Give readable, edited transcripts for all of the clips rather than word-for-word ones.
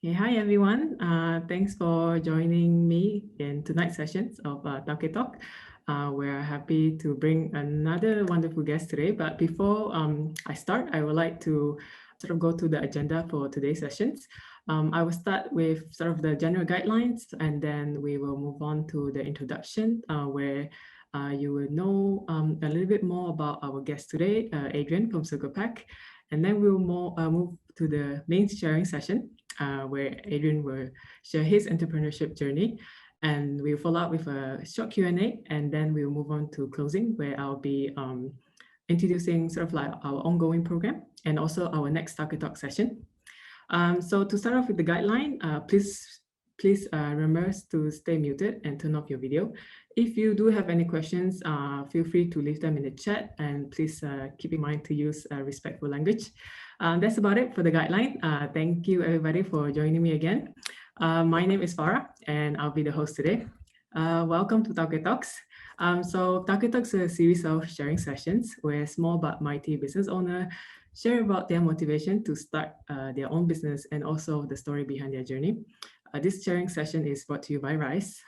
Hey, hi everyone. Thanks for joining me in tonight's sessions of Tauke Talk. We're happy to bring another wonderful guest today. But before I start, I would like to sort of go to the agenda for today's sessions. I will start with sort of the general guidelines, and then we will move on to the introduction, where you will know a little bit more about our guest today, Adrian from Circlepac. And then we'll move to the main sharing session, where Adrian will share his entrepreneurship journey, and we'll follow up with a short Q&A, and then we'll move on to closing, where I'll be introducing sort of like our ongoing program and also our next Tauke Talk session. So to start off with the guideline, please remember to stay muted and turn off your video. If you do have any questions, feel free to leave them in the chat, and please keep in mind to use respectful language. That's about it for the guideline. Thank you everybody for joining me again. My name is Farah and I'll be the host today. Welcome to Tauke Talks. So Tauke Talks is a series of sharing sessions where small but mighty business owners share about their motivation to start their own business and also the story behind their journey. This sharing session is brought to you by RYSE.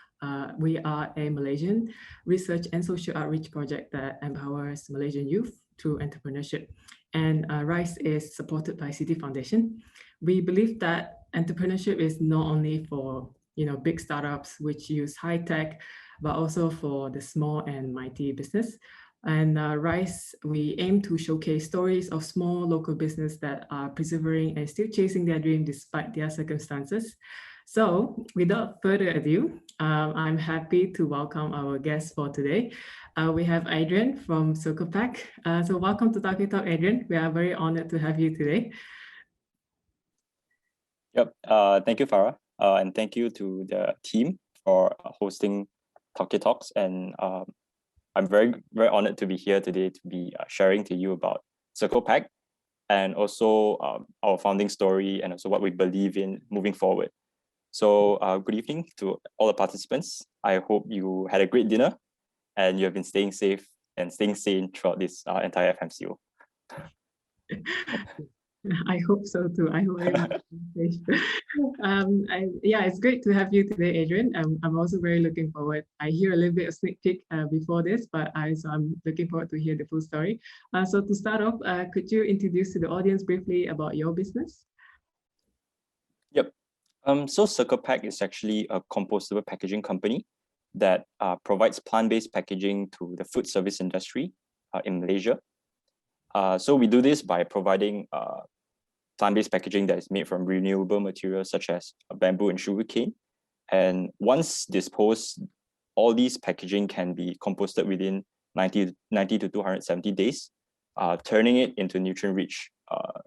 We are a Malaysian research and social outreach project that empowers Malaysian youth through entrepreneurship. And RYSE is supported by Citi Foundation. We believe that entrepreneurship is not only for big startups which use high tech, but also for the small and mighty business. And RYSE, we aim to showcase stories of small local business that are persevering and still chasing their dream despite their circumstances. So without further ado, I'm happy to welcome our guest for today. We have Adrian from Circlepac. So welcome to Tauke Talk, Adrian. We are very honored to have you today. Yep. Thank you, Farah. And thank you to the team for hosting Tauke Talks. And I'm very, very honored to be here today to be sharing to you about Circlepac and also our founding story and also what we believe in moving forward. So good evening to all the participants. I hope you had a great dinner and you have been staying safe and staying sane throughout this entire FMCO. I hope so too. I hope everyone's safe. Yeah, it's great to have you today, Adrian. I'm also very looking forward. I hear a little bit of sneak peek before this, but so I'm looking forward to hear the full story. So to start off, could you introduce to the audience briefly about your business? Yep. So Circlepac is actually a compostable packaging company that provides plant-based packaging to the food service industry in Malaysia. So we do this by providing plant-based packaging that is made from renewable materials such as bamboo and sugarcane. And once disposed, all these packaging can be composted within 90 to 270 days, turning it into nutrient-rich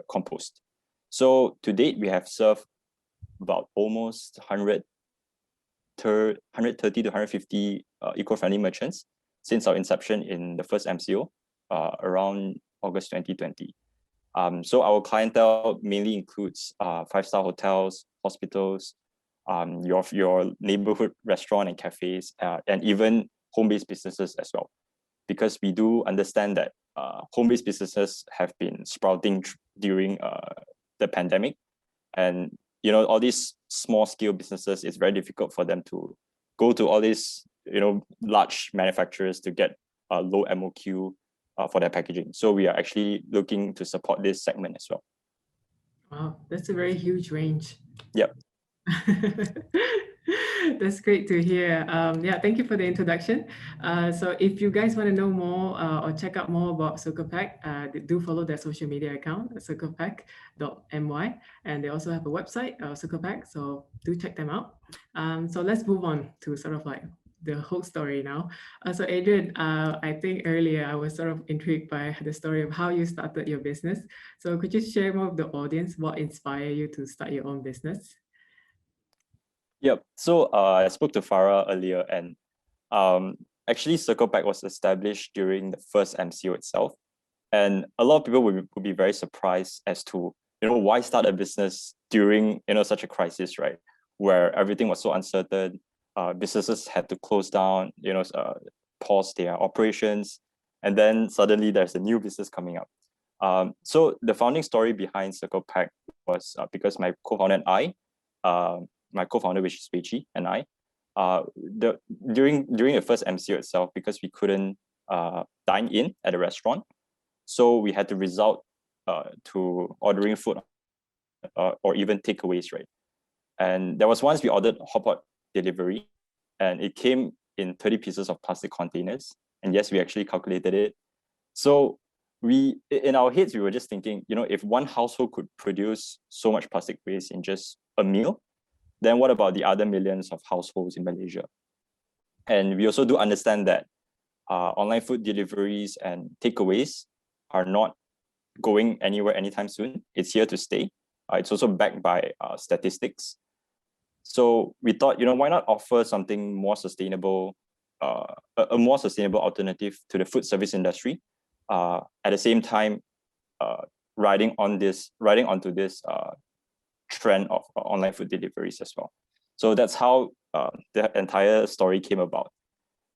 compost. So to date, we have served about almost 130 to 150 eco-friendly merchants since our inception in the first MCO around August 2020. So our clientele mainly includes five-star hotels, hospitals, your neighborhood restaurant and cafes, and even home-based businesses as well. Because we do understand that home-based businesses have been sprouting during the pandemic, and all these small-scale businesses, it's very difficult for them to go to all these large manufacturers to get a low MOQ for their packaging. So we are actually looking to support this segment as well. Wow, that's a very huge range. Yep. That's great to hear. Yeah, thank you for the introduction. So if you guys want to know more or check out more about Circlepac, do follow their social media account, circlepac.my, and they also have a website, Circlepac, so do check them out. So let's move on to sort of like the whole story now. So Adrian, I think earlier I was sort of intrigued by the story of how you started your business. So could you share more with the audience what inspired you to start your own business? Yep. So I spoke to Farah earlier, and actually Circlepac was established during the first MCO itself. And a lot of people would be very surprised as to, why start a business during, such a crisis, right? Where everything was so uncertain. Businesses had to close down, pause their operations. And then suddenly there's a new business coming up. So the founding story behind Circlepac was because my co-founder and I, my co-founder, which is Weiqi, and I, during the first MCO itself, because we couldn't dine in at a restaurant, so we had to resort to ordering food or even takeaways, right? And there was once we ordered hotpot delivery, and it came in 30 pieces of plastic containers. And yes, we actually calculated it. So we, in our heads, we were just thinking, if one household could produce so much plastic waste in just a meal, then what about the other millions of households in Malaysia? And we also do understand that online food deliveries and takeaways are not going anywhere anytime soon. It's here to stay. It's also backed by statistics. So we thought, why not offer something more sustainable, a more sustainable alternative to the food service industry, at the same time, riding onto this trend of online food deliveries as well. So that's how the entire story came about.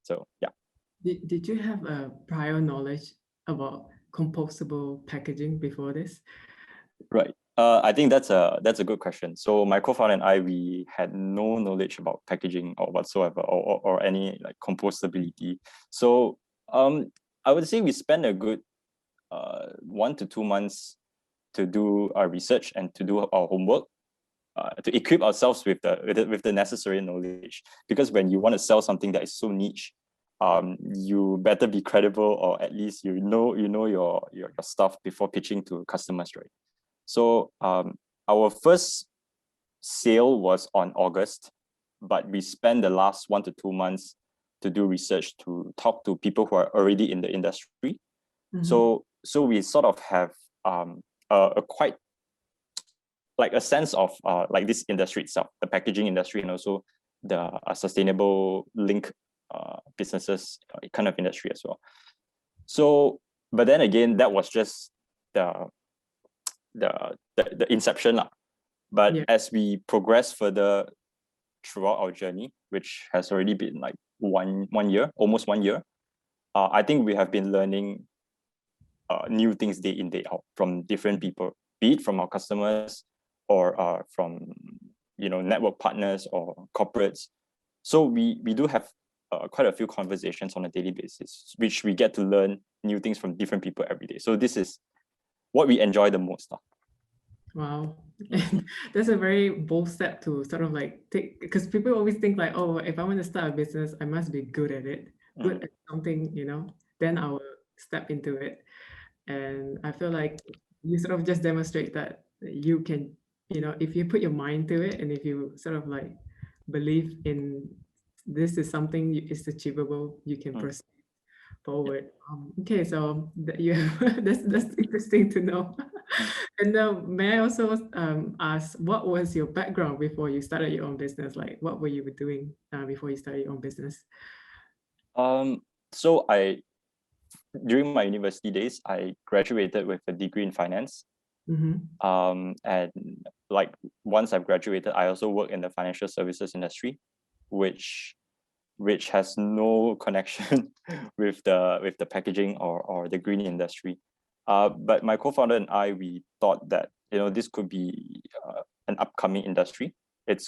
So yeah. Did you have a prior knowledge about compostable packaging before this? Right. I think that's a good question. So my co-founder and I, we had no knowledge about packaging or whatsoever, or any like compostability. So I would say we spent a good 1 to 2 months to do our research and to do our homework, to equip ourselves with the necessary knowledge. Because when you want to sell something that is so niche, you better be credible, or at least you know your stuff before pitching to customers, right? So our first sale was on August, but we spent the last 1 to 2 months to do research, to talk to people who are already in the industry. Mm-hmm. So we sort of have a quite like a sense of like this industry itself, the packaging industry, and also the sustainable link businesses kind of industry as well. So, but then again, that was just the inception lah. But yeah, as we progress further throughout our journey, which has already been like one year, almost 1 year, I think we have been learning new things day in, day out from different people, be it from our customers or from network partners or corporates. So we do have quite a few conversations on a daily basis, which we get to learn new things from different people every day. So this is what we enjoy the most. Wow. That's a very bold step to sort of like take, because people always think like, oh, if I want to start a business, I must be good at it, good at something, then I will step into it. And I feel like you sort of just demonstrate that you can, if you put your mind to it, and if you sort of like believe in this is something is achievable, you can proceed forward. Okay, so that's interesting to know. And may I also ask, what was your background before you started your own business? Like, what were you doing before you started your own business? So during my university days, I graduated with a degree in finance. Mm-hmm. And like once I've graduated, I also work in the financial services industry, which has no connection with the packaging or the green industry. But my co-founder and I, we thought that this could be an upcoming industry. It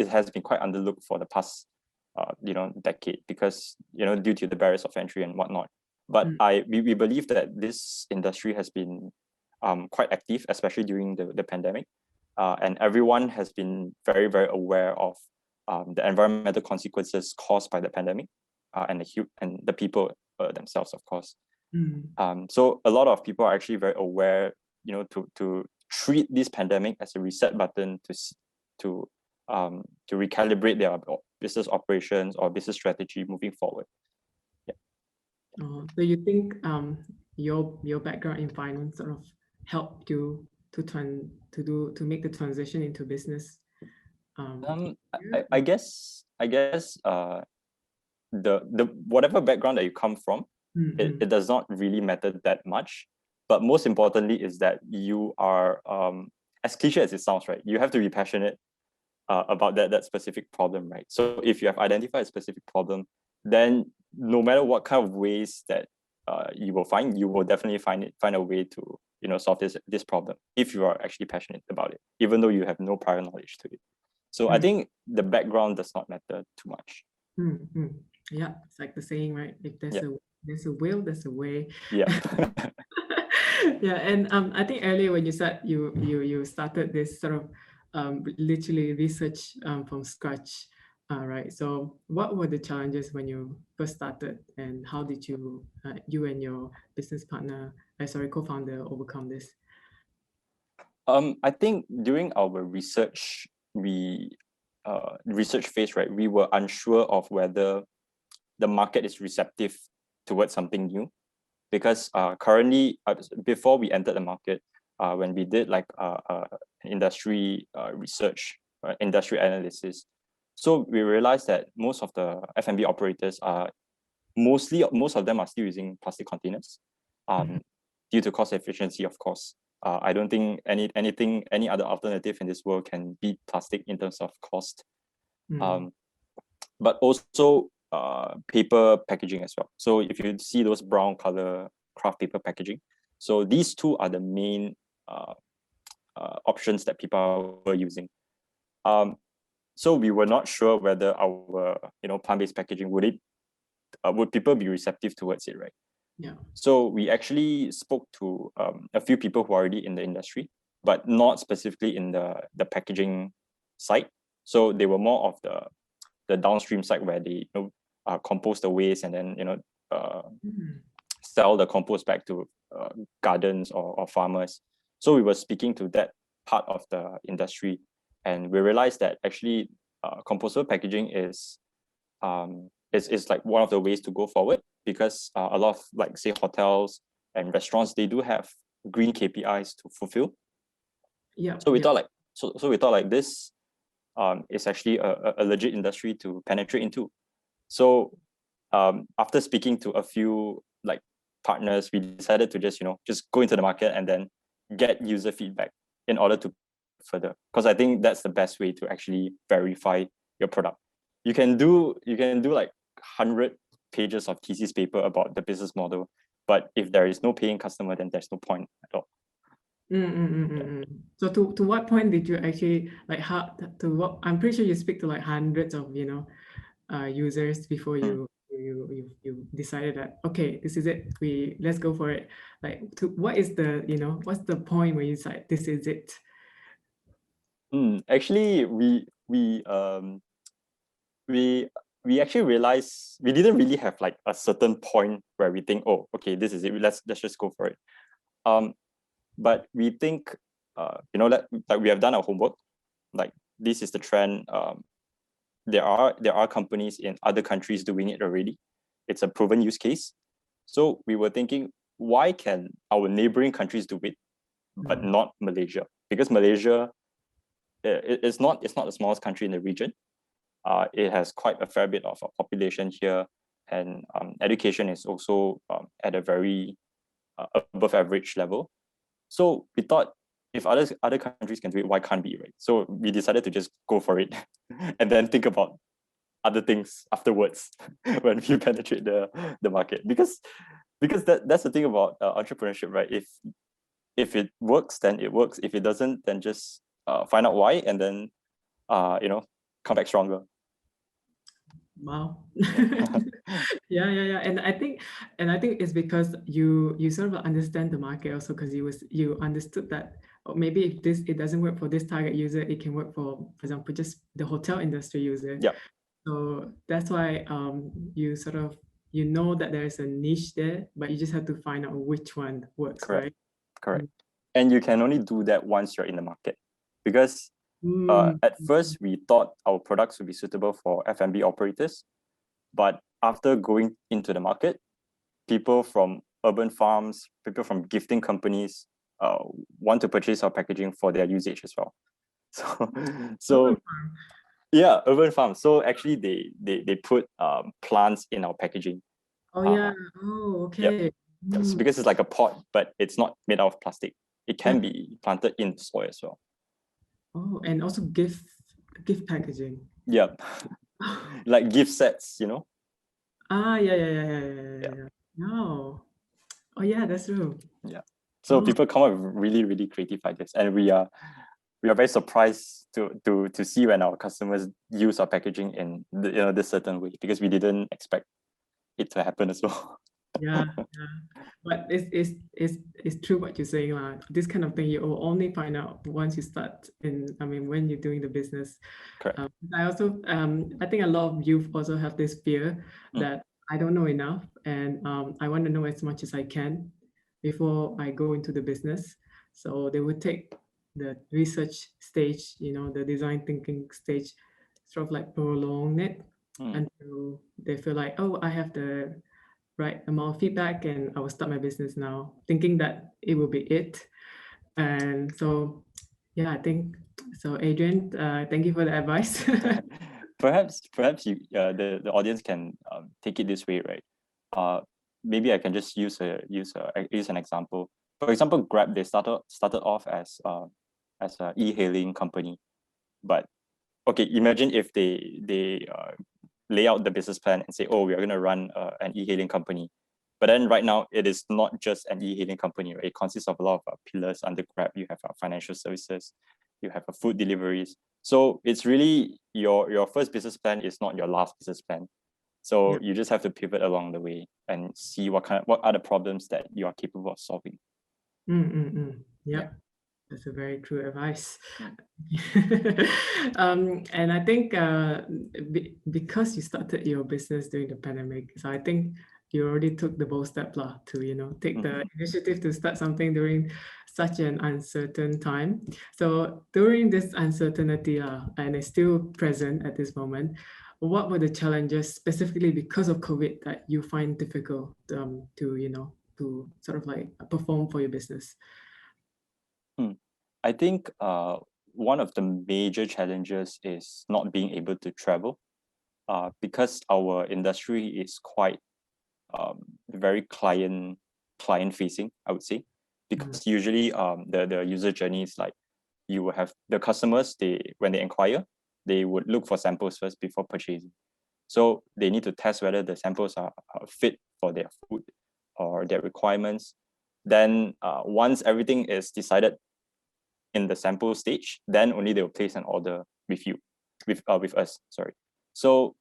has been quite underlooked for the past decade, because due to the barriers of entry and whatnot. But we believe that this industry has been quite active, especially during the pandemic, and everyone has been very, very aware of the environmental consequences caused by the pandemic, and the people themselves, of course. So a lot of people are actually very aware, to treat this pandemic as a reset button to recalibrate their business operations or business strategy moving forward. Yeah. So you think your background in finance sort of helped you to make the transition into business? I guess the whatever background that you come from, it does not really matter that much. But most importantly is that you are, as cliche as it sounds, right? You have to be passionate about that specific problem, right? So if you have identified a specific problem, then no matter what kind of ways that you will definitely find a way to solve this problem, if you are actually passionate about it, even though you have no prior knowledge to it. So I think the background does not matter too much. Yeah, it's like the saying, right? If there's Yeah. there's a will, there's a way. Yeah. Yeah, and I think earlier when you said you started this sort of literally research from scratch, right? So what were the challenges when you first started, and how did you you and your business partner, co-founder, overcome this? I think during our research, research phase, right, we were unsure of whether the market is receptive towards something new, because currently, before we entered the market, when we did like industry research, industry analysis, so we realized that most of the F&B operators are most of them are still using plastic containers, due to cost efficiency, of course. I don't think any other alternative in this world can beat plastic in terms of cost. But also paper packaging as well. So if you see those brown color craft paper packaging, so these two are the main options that people were using. So we were not sure whether our plant-based packaging would people be receptive towards it, right? Yeah. So we actually spoke to a few people who are already in the industry, but not specifically in the packaging side. So they were more of the downstream side, where they compost the waste and then sell the compost back to gardens or farmers. So we were speaking to that part of the industry, and we realized that actually compostable packaging is like one of the ways to go forward, because a lot of, like, say, hotels and restaurants, they do have green KPIs to fulfill. Yeah. So we thought like we thought like this is actually a legit industry to penetrate into. So after speaking to a few like partners, we decided to just go into the market and then get user feedback in order to further, because I think that's the best way to actually verify your product. You can do like 100 pages of thesis paper about the business model, but if there is no paying customer, then there's no point at all. So to what point did you actually, like, how to what? I'm pretty sure you speak to like hundreds of users before you decided that, okay, this is it, let's go for it. Like, what is the what's the point where you decide this is it? Actually, we actually realized we didn't really have like a certain point where we think, oh, okay, this is it, let's just go for it. But we think that, like, we have done our homework, like, this is the trend. There are companies in other countries doing it already. It's a proven use case. So we were thinking, why can our neighboring countries do it, but not Malaysia? Because Malaysia, it's not the smallest country in the region. It has quite a fair bit of a population here, and education is also at a very above average level. So we thought, if other countries can do it, why can't we, right? So we decided to just go for it and then think about other things afterwards when we penetrate the market. Because that's the thing about entrepreneurship, right? If it works, then it works. If it doesn't, then just find out why, and then come back stronger. Wow. Yeah. And I think it's because you sort of understand the market also, because you understood that maybe if it doesn't work for this target user, it can work for example, just the hotel industry user. Yeah. So that's why you sort of that there's a niche there, but you just have to find out which one works. Correct. Right? Correct. And you can only do that once you're in the market, because at first we thought our products would be suitable for F&B operators, but after going into the market, people from urban farms, people from gifting companies want to purchase our packaging for their usage as well. So yeah, urban farms. So actually they put plants in our packaging. Oh yeah. Oh, okay. Yeah. Because it's like a pot, but it's not made out of plastic. It can be planted in the soil as well. Oh, and also gift packaging. Yeah. Like gift sets, Yeah. No. Oh yeah, that's true. Yeah. So people come up with really, really creative ideas, and we are very surprised to see when our customers use our packaging in this certain way, because we didn't expect it to happen as well. Yeah, but it's true what you're saying, lah. This kind of thing you will only find out once you start when you're doing the business. Correct. I think a lot of youth also have this fear that I don't know enough, and I want to know as much as I can before I go into the business. So they would take the research stage, the design thinking stage, sort of like prolong it until they feel like, oh, I have the right amount of feedback and I will start my business now, thinking that it will be it. And so, yeah, I think so. Adrian, thank you for the advice. Perhaps you, the audience can take it this way, right? Maybe I can just use an example. For example, Grab, they started off as an e-hailing company, but okay, imagine if they lay out the business plan and say, oh, we are going to run an e-hailing company. But then right now, it is not just an e-hailing company, right? It consists of a lot of pillars under Grab. You have financial services, you have food deliveries. So it's really your first business plan is not your last business plan. So you just have to pivot along the way and see what are the problems that you are capable of solving. Yeah. That's a very true advice. And I think because you started your business during the pandemic, so I think you already took the bold step to take the initiative to start something during such an uncertain time. So during this uncertainty, and it's still present at this moment, what were the challenges specifically because of COVID that you find difficult to sort of like perform for your business? I think one of the major challenges is not being able to travel, because our industry is quite very client facing, I would say, because usually the user journey is like you will have the customers, when they inquire, they would look for samples first before purchasing. So they need to test whether the samples are fit for their food or their requirements. Then once everything is decided in the sample stage, then only they will place an order with us. Sorry. So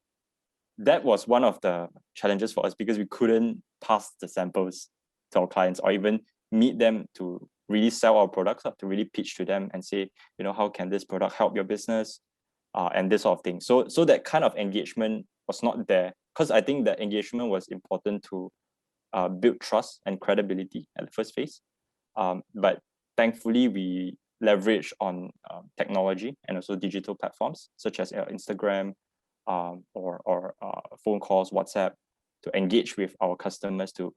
that was one of the challenges for us, because we couldn't pass the samples to our clients or even meet them to really sell our products, to really pitch to them and say, how can this product help your business, and this sort of thing. So that kind of engagement was not there, because I think that engagement was important to build trust and credibility at the first phase. But thankfully, we leverage on technology and also digital platforms such as Instagram or phone calls, WhatsApp, to engage with our customers, to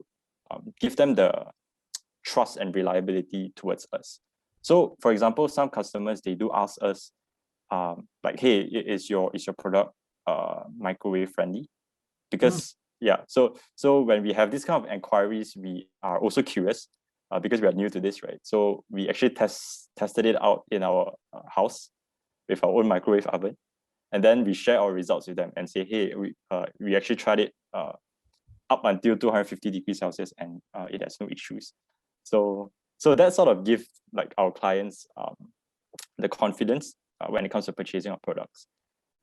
give them the trust and reliability towards us. So for example, some customers, they do ask us like, hey, is your product microwave friendly? Because so when we have this kind of inquiries, we are also curious, because we are new to this, right? So we actually tested it out in our house with our own microwave oven, and then we share our results with them and say, hey, we actually tried it up until 250 degrees Celsius, and it has no issues. So that sort of gives like our clients the confidence when it comes to purchasing our products.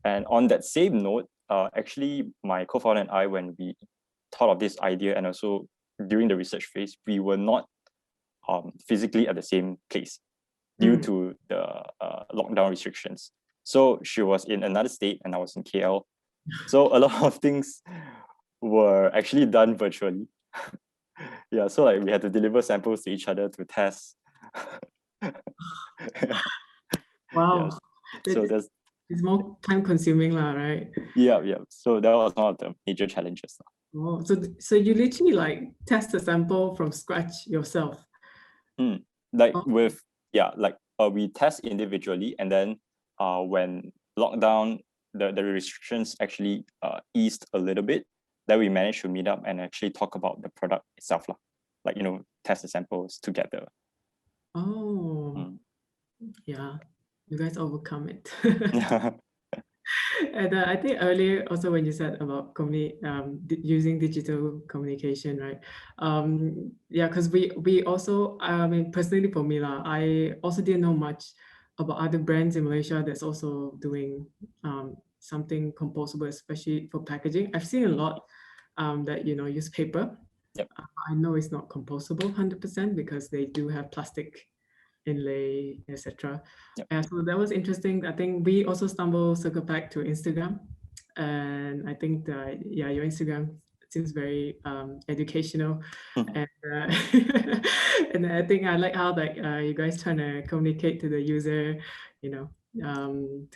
And on that same note, actually my co-founder and I, when we thought of this idea, and also during the research phase, we were not physically at the same place due to the lockdown restrictions. So she was in another state and I was in KL. So a lot of things were actually done virtually. So like we had to deliver samples to each other to test. Wow. So it's more time consuming, right? Yeah. So that was one of the major challenges. Oh, so you literally like test a sample from scratch yourself? We test individually, and then when lockdown, the restrictions actually eased a little bit, then we managed to meet up and actually talk about the product itself, like test the samples together. Yeah, you guys overcome it. And I think earlier also when you said about using digital communication, right? Because we also, personally for me, I also didn't know much about other brands in Malaysia that's also doing something compostable, especially for packaging. I've seen a lot that use paper. Yep. I know it's not compostable 100% because they do have plastic inlay, etc. Yep. So that was interesting. I think we also stumbled Circlepac to Instagram, and I think your Instagram seems very educational, and and I think I like how you guys trying to communicate to the user, to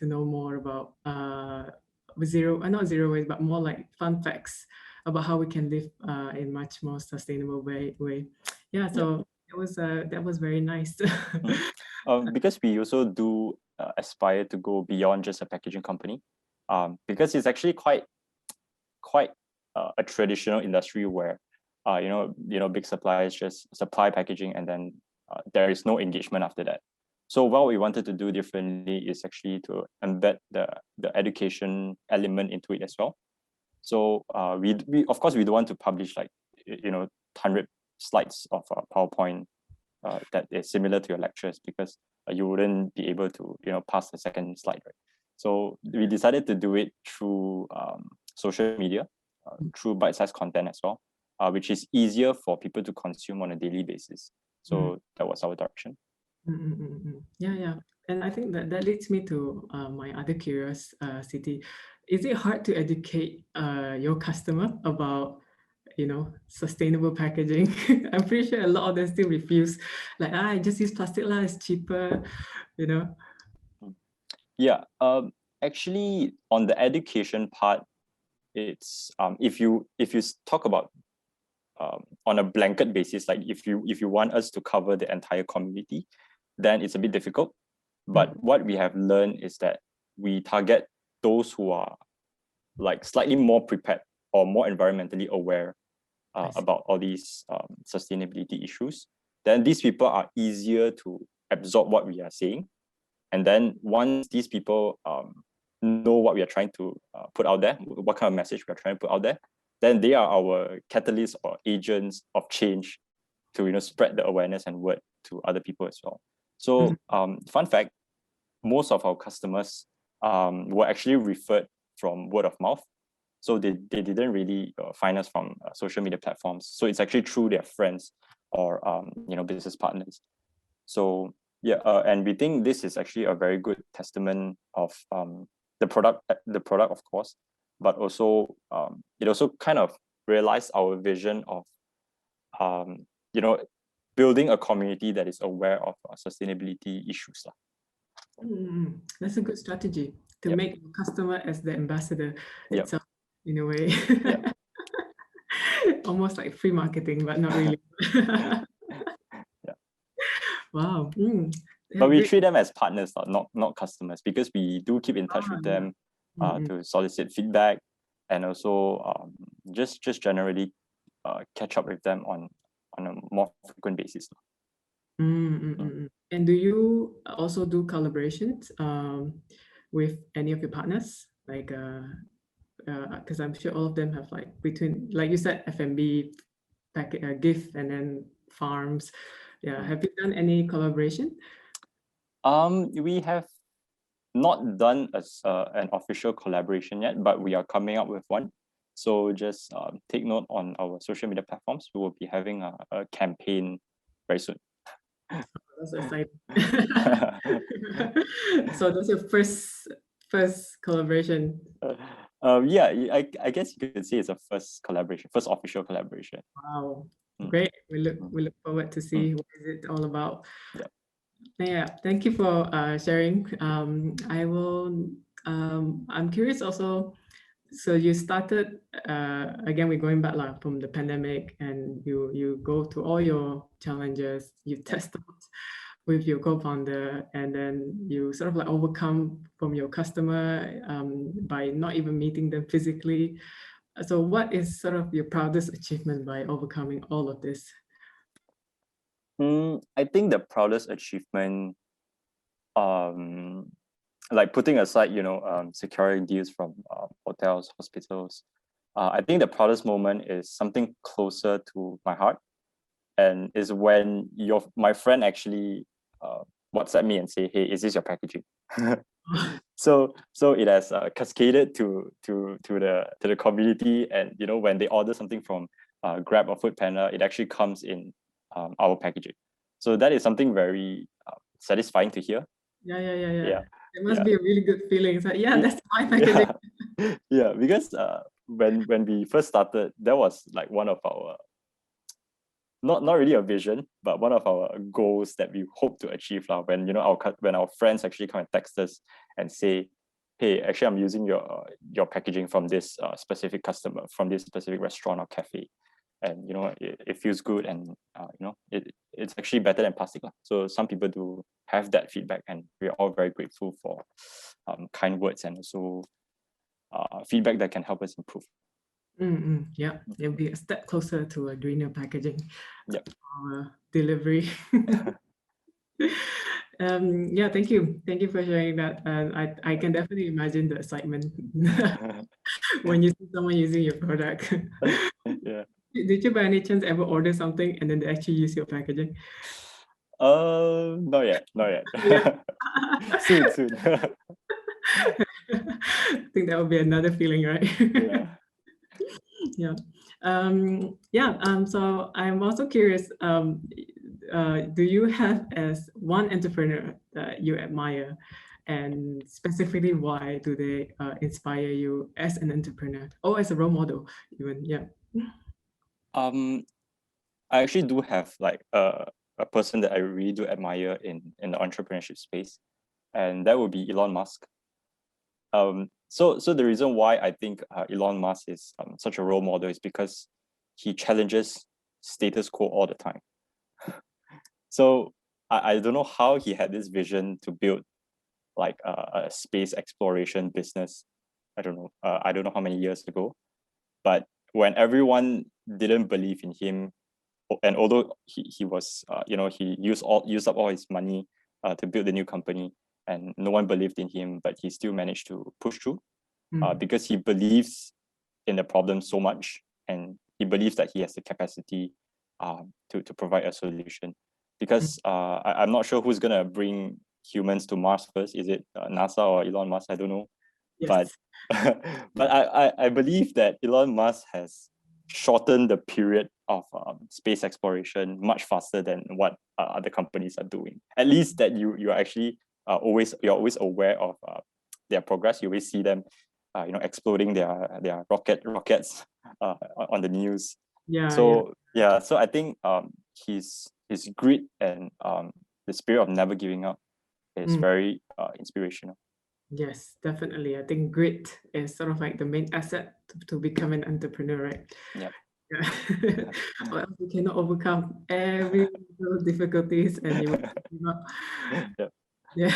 know more about not zero waste, but more like fun facts about how we can live in much more sustainable way. Yeah, so that was very nice. Because we also do aspire to go beyond just a packaging company, because it's actually quite a traditional industry where big suppliers just supply packaging and then there is no engagement after that. So what we wanted to do differently is actually to embed the education element into it as well. So we of course we don't want to publish 100 slides of PowerPoint that is similar to your lectures, because you wouldn't be able to pass the second slide, right? So we decided to do it through social media, through bite-sized content as well, which is easier for people to consume on a daily basis. So that was our direction. Yeah. And I think that leads me to my other curiosity. Is it hard to educate your customer about sustainable packaging? I'm pretty sure a lot of them still refuse, like, I just use plastic lah, it's cheaper, Yeah, actually on the education part, it's if you talk about on a blanket basis, like if you want us to cover the entire community, then it's a bit difficult. But what we have learned is that we target those who are like slightly more prepared or more environmentally aware about all these sustainability issues. Then these people are easier to absorb what we are saying. And then once these people know what we are trying to put out there, what kind of message we are trying to put out there, then they are our catalysts or agents of change to spread the awareness and word to other people as well. So fun fact, most of our customers were actually referred from word of mouth. So they didn't really find us from social media platforms. So it's actually through their friends or business partners. So yeah, and we think this is actually a very good testament of the product of course, but also it also kind of realized our vision of building a community that is aware of sustainability issues. That's a good strategy to make the customer as the ambassador itself, in a way. Almost like free marketing, but not really. Wow. But we treat them as partners, not customers, because we do keep in touch with them to solicit feedback, and also just generally catch up with them on a more frequent basis. And do you also do collaborations with any of your partners? Like, because I'm sure all of them have between, like you said, F&B, gift, and then farms. Yeah, have you done any collaboration? We have not done an official collaboration yet, but we are coming up with one. So just take note on our social media platforms. We will be having a campaign very soon. That's exciting. So that's your first collaboration. Yeah, I guess you could say it's a first official collaboration. Wow, great. We look forward to see what is it all about. Yeah, thank you for sharing. I'm curious also. So you started again. We're going back from the pandemic, and you go to all your challenges. You test out with your co-founder, and then you sort of overcome from your customer by not even meeting them physically. So what is sort of your proudest achievement by overcoming all of this? I think the proudest achievement, like putting aside, securing deals from hotels, hospitals, I think the proudest moment is something closer to my heart, and is when my friend actually WhatsApp me and say, hey, is this your packaging? So it has cascaded to the community, and when they order something from Grab or Foodpanda, it actually comes in our packaging. So that is something very satisfying to hear. Yeah. It must be a really good feeling. It's like, that's my packaging. Yeah, because when we first started, that was like one of our not really a vision, but one of our goals that we hope to achieve when when our friends actually come and text us and say, hey, actually I'm using your packaging from this specific customer, from this specific restaurant or cafe, and it feels good, and it's actually better than plastic. So some people do have that feedback, and we're all very grateful for kind words and also feedback that can help us improve. Yeah, it'll be a step closer to a greener packaging. Yep. Our delivery. Yeah, thank you for sharing that. I can definitely imagine the excitement when you see someone using your product. Yeah. Did you by any chance ever order something and then they actually use your packaging? Not yet. Yeah. Soon. I think that would be another feeling, right? Yeah. So I'm also curious, do you have as one entrepreneur that you admire, and specifically why do they inspire you as an entrepreneur or as a role model even? I actually do have like a person that I really do admire in the entrepreneurship space, and that would be Elon Musk. So the reason why I think Elon Musk is such a role model is because he challenges status quo all the time. So I don't know how he had this vision to build like a space exploration business. I don't know how many years ago, but when everyone didn't believe in him, and although he was he used up all his money to build the new company, and no one believed in him, but he still managed to push through because he believes in the problem so much, and he believes that he has the capacity to provide a solution. Because I'm not sure who's gonna bring humans to Mars first. Is it NASA or Elon Musk? I don't know. Yes. But I believe that Elon Musk has shortened the period of space exploration much faster than what other companies are doing. At least that you're actually always aware of their progress. You always see them exploding their rockets on the news. So I think his grit and the spirit of never giving up is very inspirational. Yes, definitely. I think grit is sort of like the main asset to become an entrepreneur, right? Yeah. Well, you cannot overcome every difficulties, and you will give up. Yeah.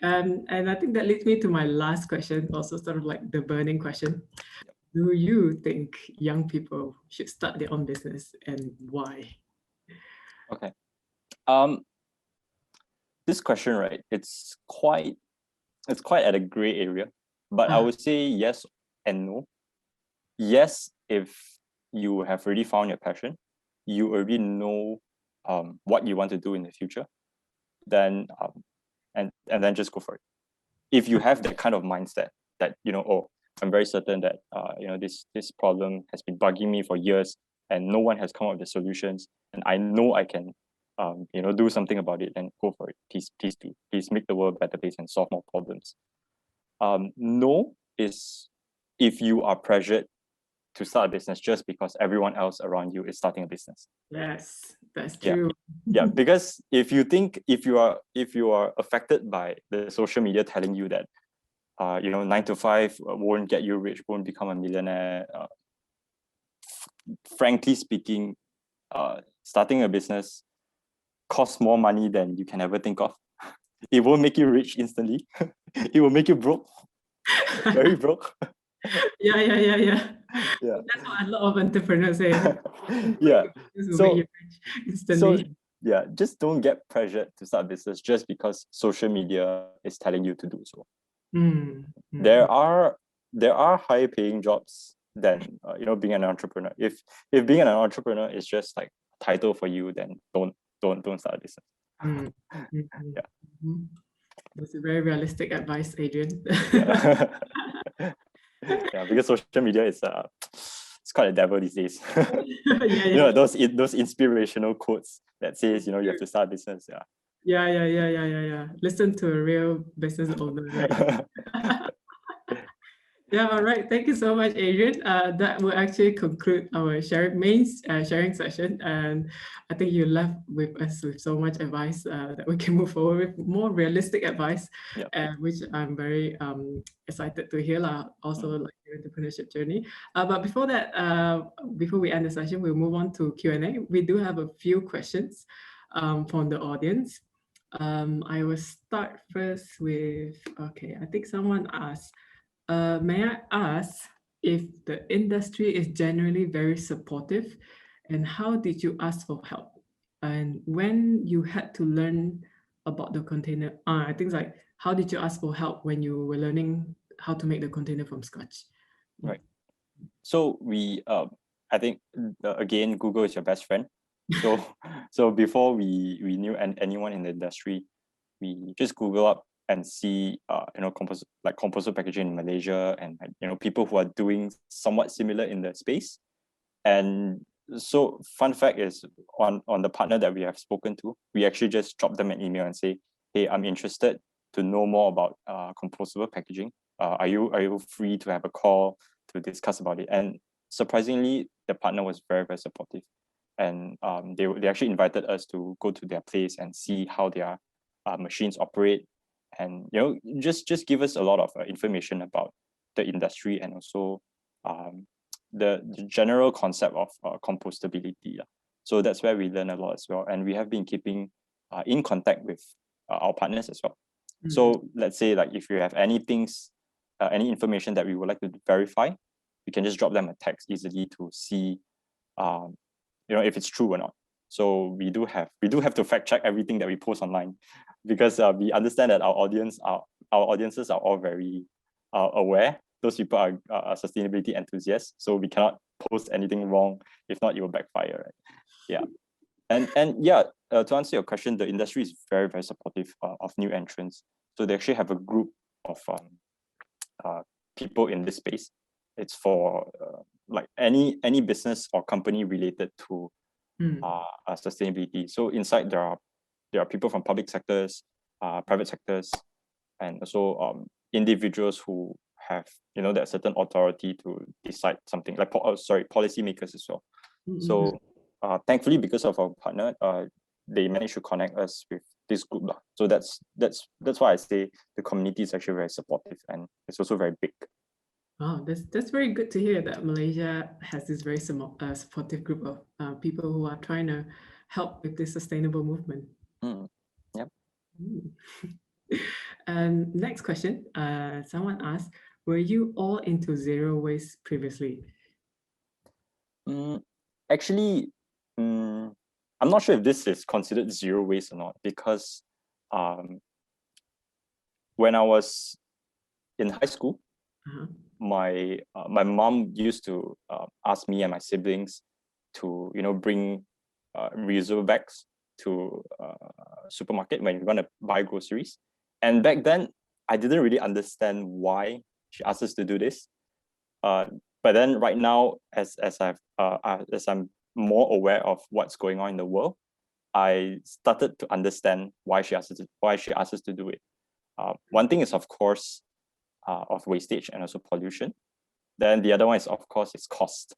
And I think that leads me to my last question, also sort of like the burning question. Do you think young people should start their own business, and why? Okay. This question, right? It's quite at a gray area, but I would say yes and no. Yes, if you have already found your passion, you already know what you want to do in the future, then and then just go for it. If you have that kind of mindset that I'm very certain that this problem has been bugging me for years and no one has come up with the solutions, and I know I can do something about it, then go for it. Please do. Please make the world a better place and solve more problems. No is if you are pressured to start a business just because everyone else around you is starting a business. Yes, that's true. Yeah, because if you are affected by the social media telling you that 9 to 5 won't get you rich, won't become a millionaire, frankly speaking, starting a business costs more money than you can ever think of. It won't make you rich instantly. It will make you broke. Very broke. Yeah. That's what a lot of entrepreneurs say. Just don't get pressured to start business just because social media is telling you to do so. There are higher paying jobs than being an entrepreneur. If being an entrepreneur is just like a title for you, then don't start a business. Mm, mm, Yeah. mhm. That's a very realistic advice, Adrian. Yeah. Yeah, because social media is it's quite a devil these days. Yeah, You know, yeah. those inspirational quotes that says, you know, you have to start a business. Yeah. Yeah. Listen to a real business owner, right? Yeah, all right. Thank you so much, Adrian. That will actually conclude our sharing session. And I think you left with us with so much advice that we can move forward with more realistic advice, Yeah. which I'm very excited to hear. Also, like your entrepreneurship journey. But before that, before we end the session, we'll move on to Q&A. We do have a few questions from the audience. I will start first with, okay, I think someone asked, may I ask if the industry is generally very supportive, and how did you ask for help? And when you had to learn about the container, I think it's like, how did you ask for help when you were learning how to make the container from scratch? Right. So I think again, Google is your best friend. So so before we knew anyone in the industry, we just Google up and see you know, compostable packaging in Malaysia, and you know, people who are doing somewhat similar in the space. And so fun fact is, on the partner that we have spoken to, we actually just drop them an email and say, hey, I'm interested to know more about compostable packaging. Are you free to have a call to discuss about it? And surprisingly, the partner was very, very supportive. And they actually invited us to go to their place and see how their machines operate, and you know, just give us a lot of information about the industry, and also the general concept of compostability. So that's where we learn a lot as well, and we have been keeping in contact with our partners as well. So let's say, like, if you have any information that we would like to verify, we can just drop them a text easily to see you know, if it's true or not. So we do have to fact check everything that we post online, because we understand that our audiences are all very aware. Those people are sustainability enthusiasts, so we cannot post anything wrong. If not, it will backfire, right? Yeah. And yeah, to answer your question, the industry is very, very supportive of new entrants. So they actually have a group of people in this space. It's for like any business or company related to sustainability. So inside there are people from public sectors, private sectors, and also individuals who have, you know, that certain authority to decide something, like policymakers as well. So thankfully, because of our partner, they managed to connect us with this group. So that's why I say the community is actually very supportive, and it's also very big. Wow, that's very good to hear that Malaysia has this very supportive group of people who are trying to help with this sustainable movement. Yep. And next question, someone asked, were you all into zero waste previously? Actually, I'm not sure if this is considered zero waste or not, because when I was in high school, my mom used to ask me and my siblings to, you know, bring reusable bags to supermarket when we want to buy groceries. And back then, I didn't really understand why she asked us to do this. But then right now, as I'm more aware of what's going on in the world, I started to understand why she asked us to do it. One thing is, of course, of wastage and also pollution. Then the other one is, of course, it's cost.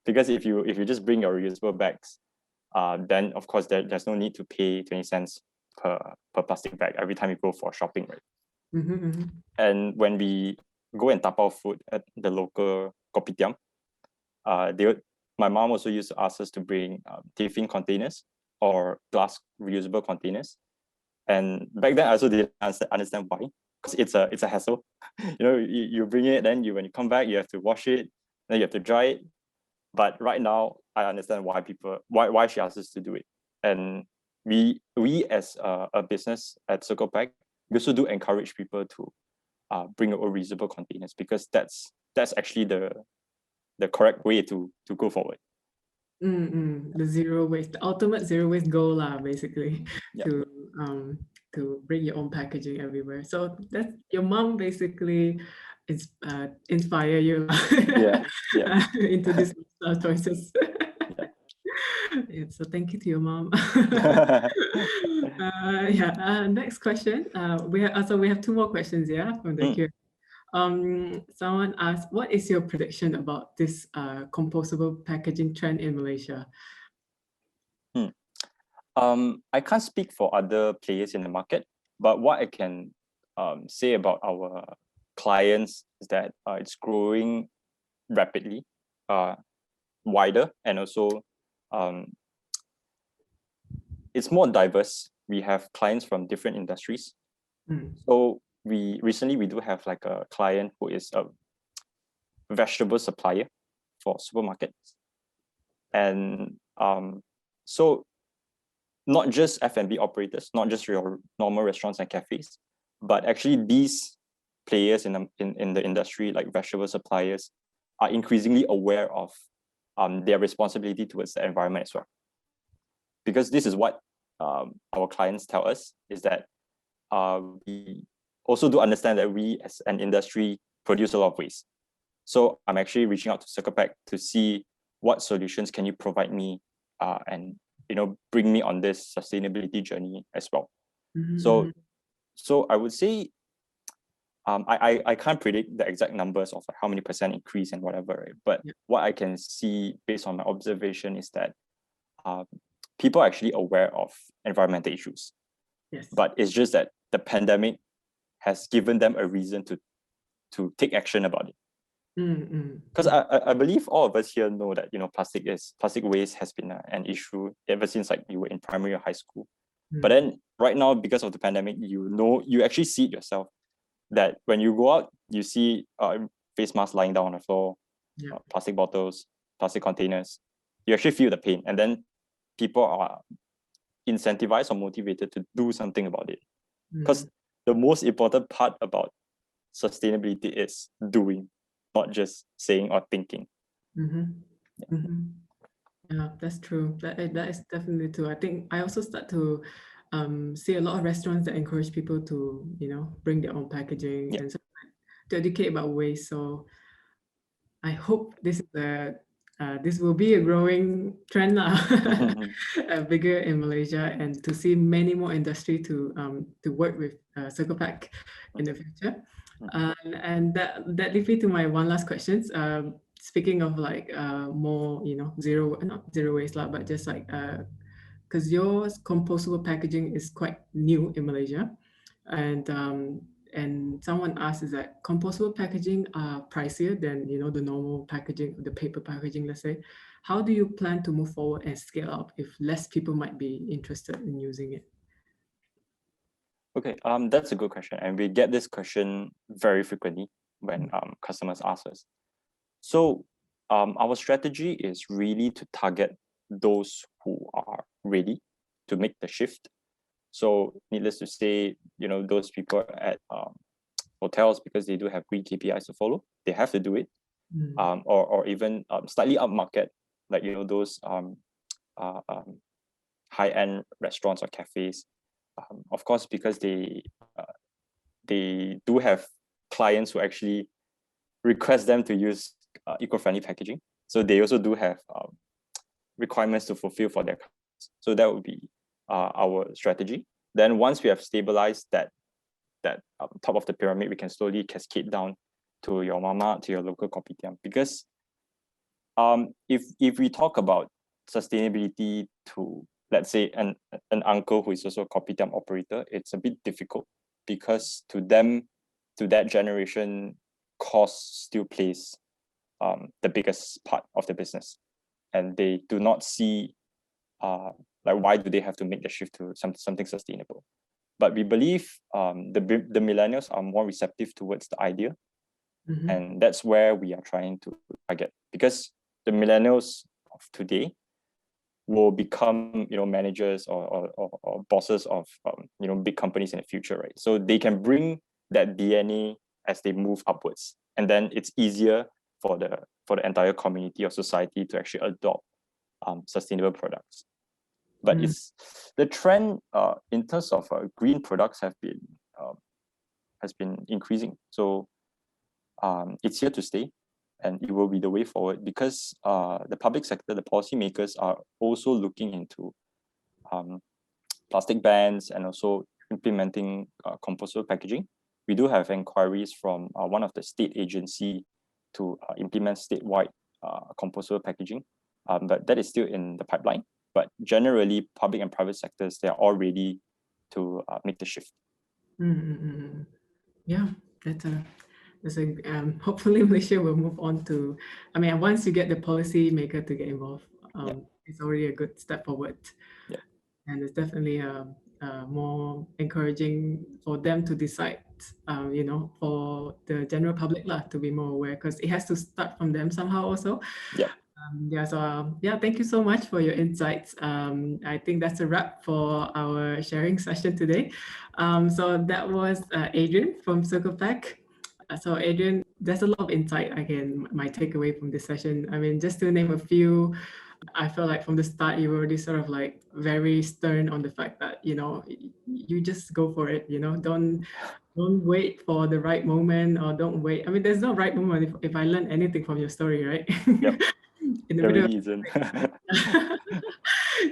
Because if you just bring your reusable bags, then of course there's no need to pay 20 cents per plastic bag every time you go for shopping, right? And when we go and tapao food at the local kopitiam, my mom also used to ask us to bring tiffin containers or glass reusable containers. And back then I also didn't understand why, because it's a hassle. You know, you bring it, then when you come back, you have to wash it, then you have to dry it. But right now, I understand why she asked us to do it. And we as a business at Circlepac, we also do encourage people to bring your own reusable containers, because that's actually the correct way to go forward. The zero waste, the ultimate zero waste goal lah, basically, Yeah. to bring your own packaging everywhere. So that's your mom basically inspire you lah, Yeah. into these choices. Yeah. Yeah, so thank you to your mom. Next question. We have two more questions, yeah, from the Q. Someone asked, what is your prediction about this compostable packaging trend in Malaysia? I can't speak for other players in the market, but what I can say about our clients is that it's growing rapidly, wider, and also it's more diverse. We have clients from different industries. So we do have like a client who is a vegetable supplier for supermarkets, and so not just F&B operators, not just your normal restaurants and cafes, but actually these players in the industry, like vegetable suppliers, are increasingly aware of their responsibility towards the environment as well. Because this is what our clients tell us, is that we also do understand that we as an industry produce a lot of waste. So I'm actually reaching out to Circlepac to see what solutions can you provide me and bring me on this sustainability journey as well. So I would say I can't predict the exact numbers of how many % increase and whatever, right? But what I can see based on my observation is that people are actually aware of environmental issues. Yes. But it's just that the pandemic has given them a reason to take action about it. Because I believe all of us here know that plastic waste has been an issue ever since like you were in primary or high school. But then right now, because of the pandemic, you actually see it yourself, that when you go out, you see face masks lying down on the floor, plastic bottles, plastic containers. You actually feel the pain, and then people are incentivized or motivated to do something about it. Because the most important part about sustainability is doing, not just saying or thinking. Yeah, that's true. That is definitely true. I think I also start to see a lot of restaurants that encourage people to bring their own packaging and to educate about waste. So I hope this will be a growing trend lah, bigger in Malaysia, and to see many more industry to work with Circlepac in the future. And that leads me to my one last question. Speaking of like more not zero waste lah, but just like because your compostable packaging is quite new in Malaysia, and someone asked, is that compostable packaging are pricier than the normal packaging, the paper packaging, let's say. How do you plan to move forward and scale up if less people might be interested in using it? Okay, that's a good question, and we get this question very frequently when customers ask us. So our strategy is really to target those who are ready to make the shift. So needless to say, those people at hotels, because they do have green KPIs to follow, they have to do it. Or even slightly upmarket, like those high-end restaurants or cafes. Of course, because they do have clients who actually request them to use eco-friendly packaging. So they also do have requirements to fulfill for their clients. So that would be our strategy. Then once we have stabilized that top of the pyramid, we can slowly cascade down to your mama, to your local kopitiam. Because if we talk about sustainability to, let's say, an uncle who is also a kopitiam operator, it's a bit difficult, because to them, to that generation, cost still plays the biggest part of the business, and they do not see like why do they have to make the shift to something sustainable. But we believe the millennials are more receptive towards the idea, and that's where we are trying to target, because the millennials of today will become managers or bosses of big companies in the future, right? So they can bring that DNA as they move upwards, and then it's easier for the entire community or society to actually adopt sustainable products. But it's the trend in terms of green products has been increasing. So it's here to stay, and it will be the way forward, because the public sector, the policymakers are also looking into plastic bans and also implementing compostable packaging. We do have inquiries from one of the state agency to implement statewide compostable packaging, but that is still in the pipeline. But generally, public and private sectors, they are all ready to make the shift. Yeah, that's a hopefully Malaysia will move on to, I mean, once you get the policy maker to get involved, it's already a good step forward. Yeah. And it's definitely more encouraging for them to decide, for the general public to be more aware, because it has to start from them somehow also. Yeah. Thank you so much for your insights. I think that's a wrap for our sharing session today. So that was Adrian from Circlepac. So Adrian, there's a lot of insight my takeaway from this session. I mean, just to name a few, I feel like from the start you were already sort of like very stern on the fact that you just go for it. Don't wait for the right moment, or don't wait. I mean, there's no right moment if I learned anything from your story, right? Yep. In the There middle really isn't.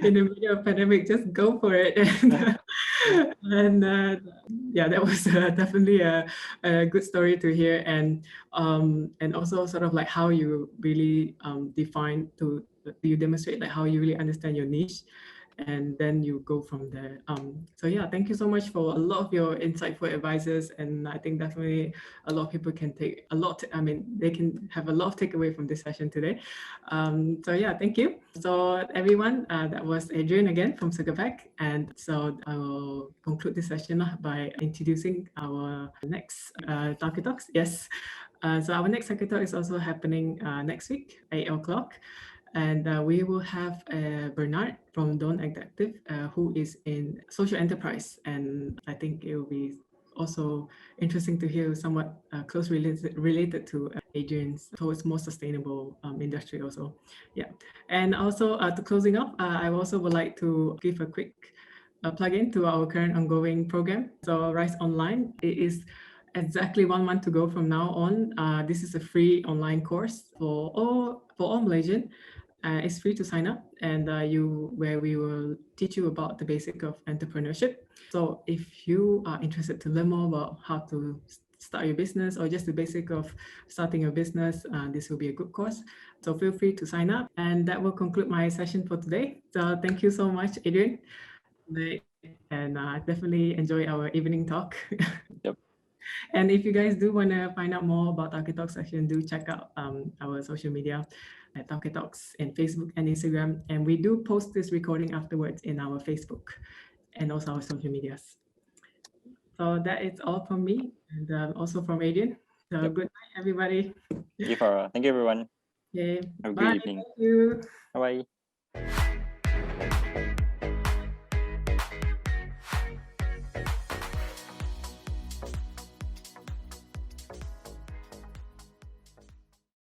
in the middle of pandemic, just go for it. And that was definitely a good story to hear, and also sort of like how you really you demonstrate like how you really understand your niche, and then you go from there. Thank you so much for a lot of your insightful advices, and I think definitely a lot of people can take a lot. They can have a lot of takeaway from this session today. Thank you. So everyone, that was Adrian again from Circlepac, and so I will conclude this session by introducing our next Tauke Talks. Yes, so our next Tauke Talk is also happening next week, 8 o'clock. And we will have Bernard from Don't Act Active, who is in social enterprise. And I think it will be also interesting to hear somewhat closely related to Adrian's towards more sustainable industry also. Yeah. And also to closing up, I also would like to give a quick plug-in to our current ongoing program. So RYSE Online, it is exactly 1 month to go from now on. This is a free online course for all Malaysian. It's free to sign up, and where we will teach you about the basic of entrepreneurship. So if you are interested to learn more about how to start your business, or just the basic of starting your business, this will be a good course. So feel free to sign up, and that will conclude my session for today. So thank you so much, Adrian, and definitely enjoy our evening talk. Yep. And if you guys do want to find out more about Tauke Talks session, do check out our social media at Tauke Talks in Facebook and Instagram. And we do post this recording afterwards in our Facebook and also our social medias. So that is all from me, and also from Adrian. So Good night, everybody. Thank you, Farah. Thank you, everyone. Okay. Have a Bye. great evening. Thank you. Bye-bye.